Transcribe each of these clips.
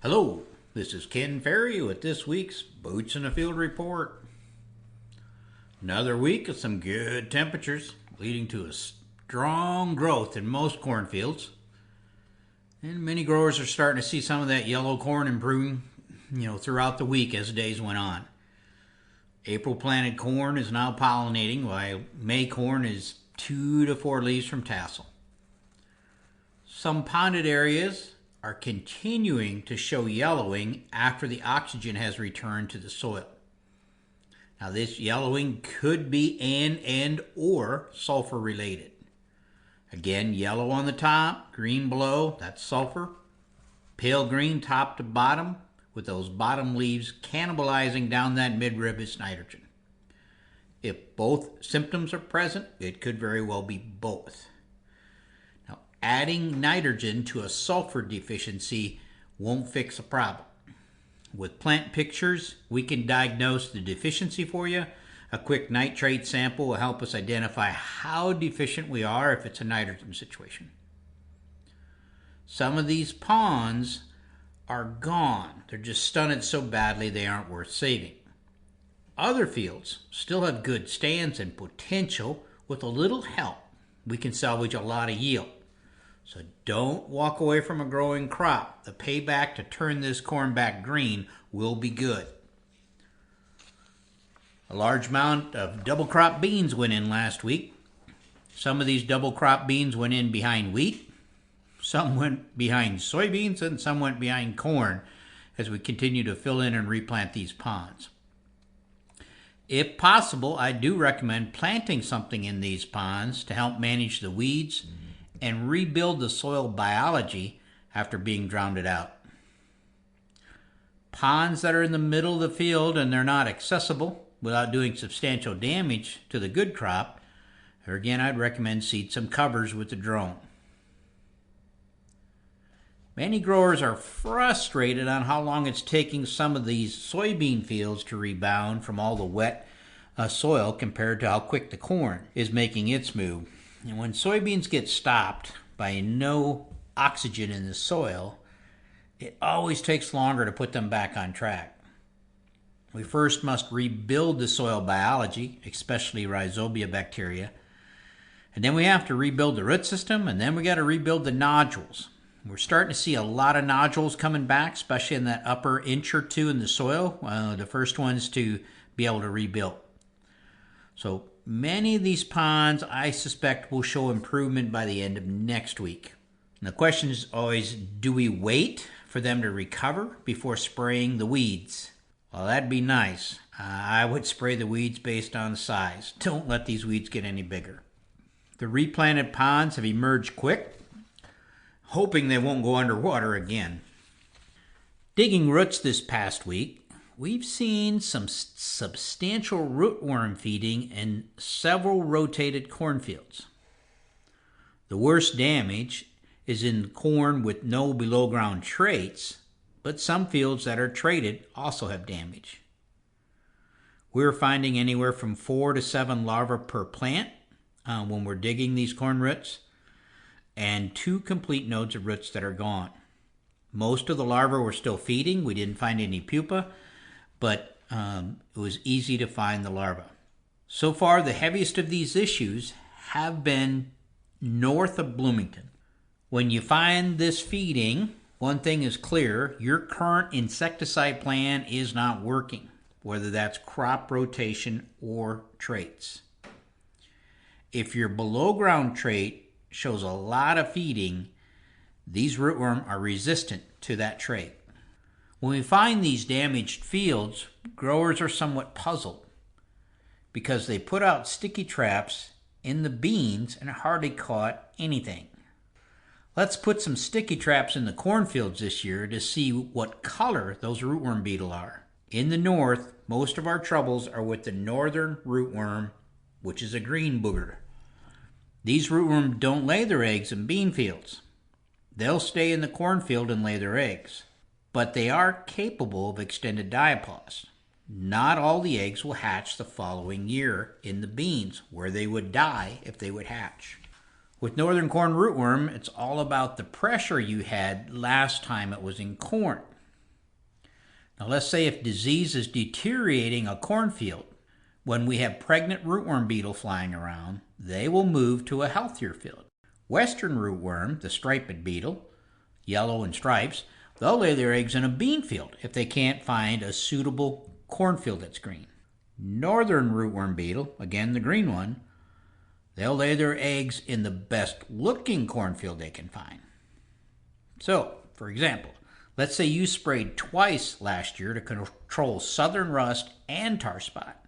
Hello, this is Ken Ferrie with this week's Boots in the Field report. Another week of some good temperatures leading to a strong growth in most cornfields. And many growers are starting to see some of that yellow corn improving, throughout the week as the days went on. April planted corn is now pollinating, while May corn is 2 to 4 leaves from tassel. Some ponded areas are continuing to show yellowing after the oxygen has returned to the soil. Now this yellowing could be and or sulfur related. Again, yellow on the top, green below, that's sulfur. Pale green top to bottom, with those bottom leaves cannibalizing down that midrib is nitrogen. If both symptoms are present, it could very well be both. Adding nitrogen to a sulfur deficiency won't fix a problem. With plant pictures, we can diagnose the deficiency for you. A quick nitrate sample will help us identify how deficient we are if it's a nitrogen situation. Some of these ponds are gone. They're just stunted so badly they aren't worth saving. Other fields still have good stands and potential. With a little help, we can salvage a lot of yield. So don't walk away from a growing crop. The payback to turn this corn back green will be good. A large amount of double crop beans went in last week. Some of these double crop beans went in behind wheat. Some went behind soybeans and some went behind corn as we continue to fill in and replant these ponds. If possible, I do recommend planting something in these ponds to help manage the weeds and rebuild the soil biology after being drowned out. Ponds that are in the middle of the field and they're not accessible without doing substantial damage to the good crop, or again, I'd recommend seed some covers with the drone. Many growers are frustrated on how long it's taking some of these soybean fields to rebound from all the wet soil compared to how quick the corn is making its move. And when soybeans get stopped by no oxygen in the soil, it always takes longer to put them back on track. We first must rebuild the soil biology, especially rhizobia bacteria, and then we have to rebuild the root system, and then we got to rebuild the nodules. We're starting to see a lot of nodules coming back, especially in that upper inch or two in the soil, the first ones to be able to rebuild. So many of these ponds, I suspect, will show improvement by the end of next week. And the question is always, do we wait for them to recover before spraying the weeds? Well, that'd be nice. I would spray the weeds based on size. Don't let these weeds get any bigger. The replanted ponds have emerged quick, hoping they won't go underwater again. Digging roots this past week, we've seen some substantial rootworm feeding in several rotated cornfields. The worst damage is in corn with no below-ground traits, but some fields that are traded also have damage. We're finding anywhere from 4 to 7 larvae per plant when we're digging these corn roots, and 2 complete nodes of roots that are gone. Most of the larvae were still feeding. We didn't find any pupa, but it was easy to find the larvae. So far, the heaviest of these issues have been north of Bloomington. When you find this feeding, one thing is clear: your current insecticide plan is not working, whether that's crop rotation or traits. If your below-ground trait shows a lot of feeding, these rootworm are resistant to that trait. When we find these damaged fields, growers are somewhat puzzled because they put out sticky traps in the beans and hardly caught anything. Let's put some sticky traps in the cornfields this year to see what color those rootworm beetle are. In the north, most of our troubles are with the northern rootworm, which is a green booger. These rootworm don't lay their eggs in bean fields. They'll stay in the cornfield and lay their eggs, but they are capable of extended diapause. Not all the eggs will hatch the following year in the beans, where they would die if they would hatch. With northern corn rootworm, it's all about the pressure you had last time it was in corn. Now let's say if disease is deteriorating a cornfield, when we have pregnant rootworm beetle flying around, they will move to a healthier field. Western rootworm, the striped beetle, yellow in stripes, they'll lay their eggs in a bean field if they can't find a suitable cornfield that's green. Northern rootworm beetle, again the green one, they'll lay their eggs in the best looking cornfield they can find. So, for example, let's say you sprayed twice last year to control southern rust and tar spot.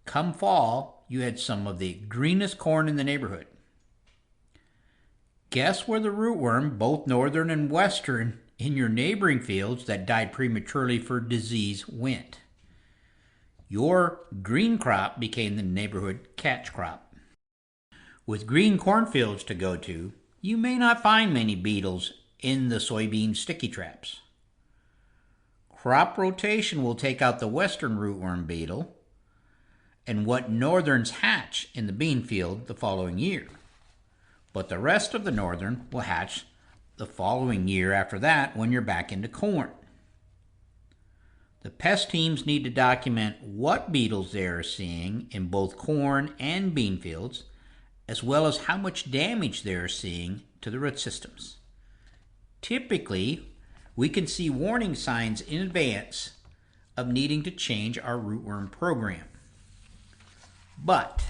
Come fall, you had some of the greenest corn in the neighborhood. Guess where the rootworm, both northern and western, in your neighboring fields that died prematurely for disease went? Your green crop became the neighborhood catch crop. With green cornfields to go to, you may not find many beetles in the soybean sticky traps. Crop rotation will take out the western rootworm beetle and what northerns hatch in the bean field the following year. But the rest of the northern will hatch the following year after that when you're back into corn. The pest teams need to document what beetles they are seeing in both corn and bean fields, as well as how much damage they are seeing to the root systems. Typically, we can see warning signs in advance of needing to change our rootworm program. But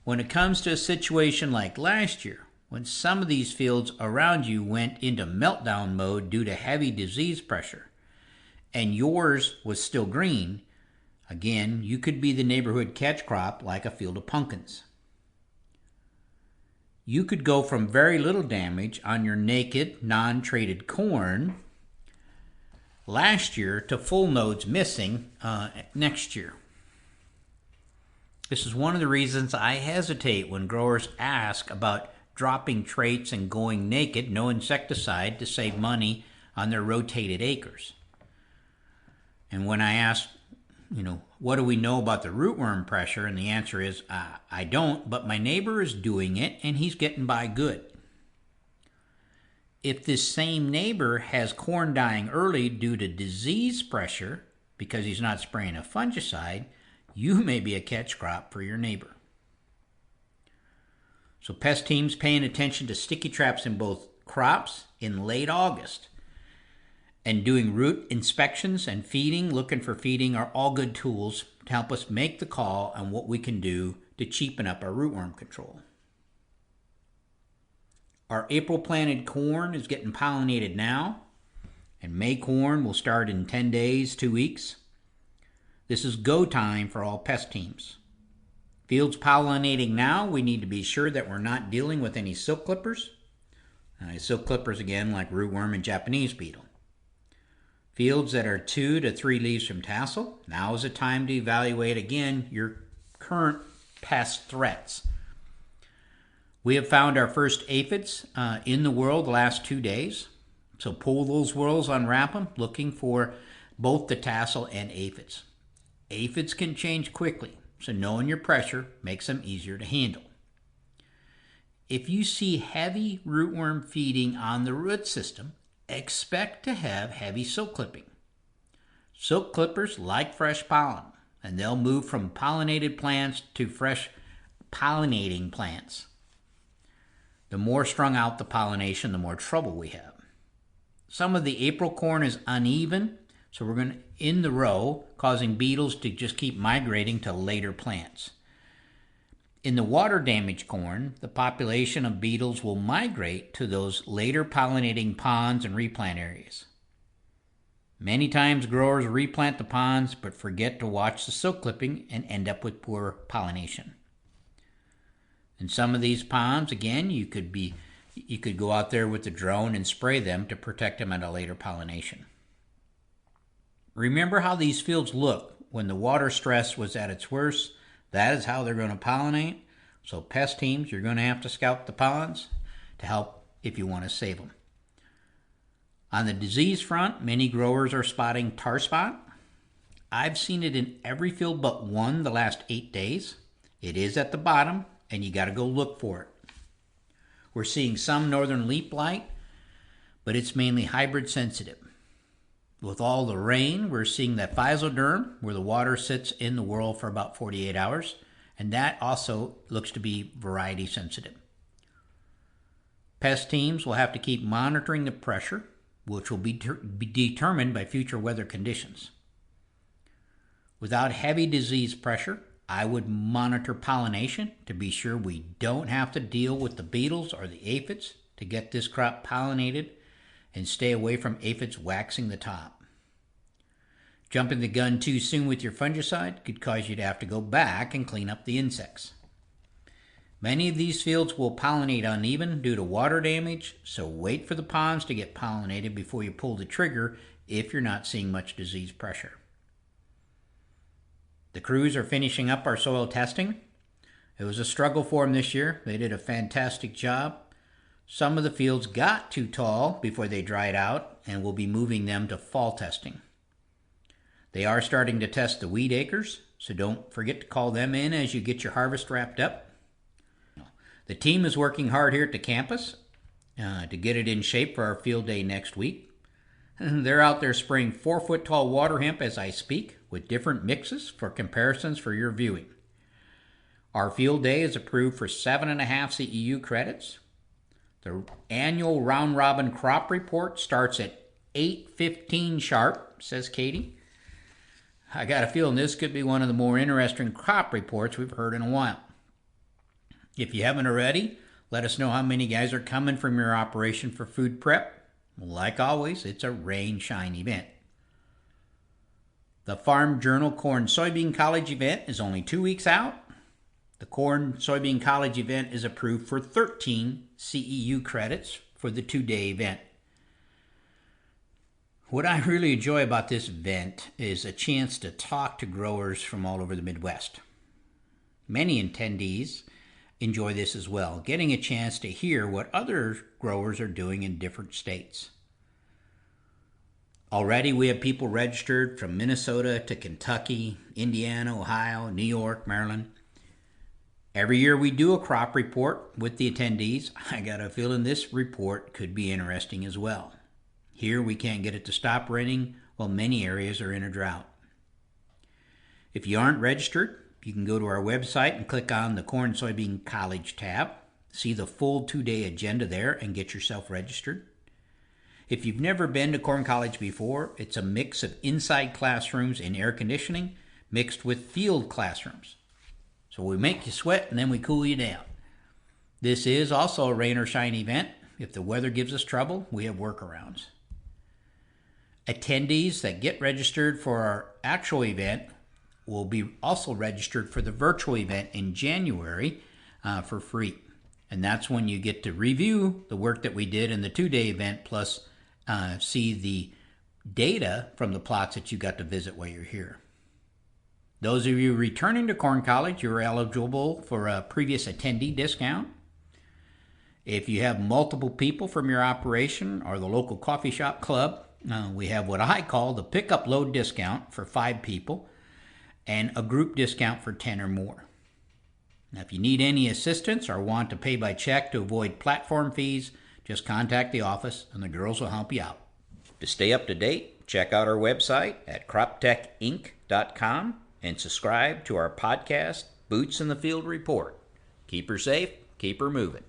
when it comes to a situation like last year, when some of these fields around you went into meltdown mode due to heavy disease pressure, and yours was still green, again, you could be the neighborhood catch crop like a field of pumpkins. You could go from very little damage on your naked, non-traded corn last year to full nodes missing next year. This is one of the reasons I hesitate when growers ask about dropping traits and going naked, no insecticide, to save money on their rotated acres. And when I ask, what do we know about the rootworm pressure? And the answer is, I don't, but my neighbor is doing it and he's getting by good. If this same neighbor has corn dying early due to disease pressure because he's not spraying a fungicide, you may be a catch crop for your neighbor. So pest teams paying attention to sticky traps in both crops in late August and doing root inspections and feeding, looking for feeding, are all good tools to help us make the call on what we can do to cheapen up our rootworm control. Our April planted corn is getting pollinated now, and May corn will start in 10 days, 2 weeks. This is go time for all pest teams. Fields pollinating now, we need to be sure that we're not dealing with any silk clippers. Silk clippers, again, like rootworm and Japanese beetle. Fields that are 2 to 3 leaves from tassel, now is the time to evaluate again your current pest threats. We have found our first aphids in the world the last 2 days. So pull those whorls, unwrap them, looking for both the tassel and aphids. Aphids can change quickly, so knowing your pressure makes them easier to handle. If you see heavy rootworm feeding on the root system, expect to have heavy silk clipping. Silk clippers like fresh pollen, and they'll move from pollinated plants to fresh pollinating plants. The more strung out the pollination, the more trouble we have. Some of the April corn is uneven, so we're going to in the row, causing beetles to just keep migrating to later plants. In the water damaged corn, the population of beetles will migrate to those later pollinating ponds and replant areas. Many times growers replant the ponds but forget to watch the silk clipping and end up with poor pollination. In some of these ponds, again, you could go out there with the drone and spray them to protect them at a later pollination. Remember how these fields look when the water stress was at its worst. That is how they're going to pollinate. So pest teams, you're going to have to scout the ponds to help if you want to save them. On the disease front, many growers are spotting tar spot. I've seen it in every field but one the last 8 days. It is at the bottom, and you got to go look for it. We're seeing some northern leaf blight, but it's mainly hybrid sensitive. With all the rain, we're seeing that physoderm, where the water sits in the whorl for about 48 hours, and that also looks to be variety sensitive. Pest teams will have to keep monitoring the pressure, which will be determined by future weather conditions. Without heavy disease pressure, I would monitor pollination to be sure we don't have to deal with the beetles or the aphids to get this crop pollinated, and stay away from aphids waxing the top. Jumping the gun too soon with your fungicide could cause you to have to go back and clean up the insects. Many of these fields will pollinate uneven due to water damage, so wait for the ponds to get pollinated before you pull the trigger if you're not seeing much disease pressure. The crews are finishing up our soil testing. It was a struggle for them this year. They did a fantastic job. Some of the fields got too tall before they dried out, and we'll be moving them to fall testing. They are starting to test the weed acres, so don't forget to call them in as you get your harvest wrapped up. The team is working hard here at the campus to get it in shape for our field day next week. They're out there spraying 4-foot tall water hemp as I speak, with different mixes for comparisons for your viewing. Our field day is approved for 7.5 CEU credits. The annual round-robin crop report starts at 8:15 sharp, says Katie. I got a feeling this could be one of the more interesting crop reports we've heard in a while. If you haven't already, let us know how many guys are coming from your operation for food prep. Like always, it's a rain-shine event. The Farm Journal Corn Soybean College event is only 2 weeks out. The Corn Soybean College event is approved for 13 CEU credits for the 2-day event. What I really enjoy about this event is a chance to talk to growers from all over the Midwest. Many attendees enjoy this as well, getting a chance to hear what other growers are doing in different states. Already we have people registered from Minnesota to Kentucky, Indiana, Ohio, New York, Maryland. Every year we do a crop report with the attendees. I got a feeling this report could be interesting as well. Here we can't get it to stop raining while many areas are in a drought. If you aren't registered, you can go to our website and click on the Corn Soybean College tab. See the full 2-day agenda there and get yourself registered. If you've never been to Corn College before, it's a mix of inside classrooms and air conditioning mixed with field classrooms. So we make you sweat and then we cool you down. This is also a rain or shine event. If the weather gives us trouble, we have workarounds. Attendees that get registered for our actual event will be also registered for the virtual event in January for free. And that's when you get to review the work that we did in the 2-day event, plus see the data from the plots that you got to visit while you're here. Those of you returning to Corn College, you're eligible for a previous attendee discount. If you have multiple people from your operation or the local coffee shop club, we have what I call the pickup load discount for 5 people and a group discount for 10 or more. Now, if you need any assistance or want to pay by check to avoid platform fees, just contact the office and the girls will help you out. To stay up to date, check out our website at croptechinc.com and subscribe to our podcast, Boots in the Field Report. Keep her safe, keep her moving.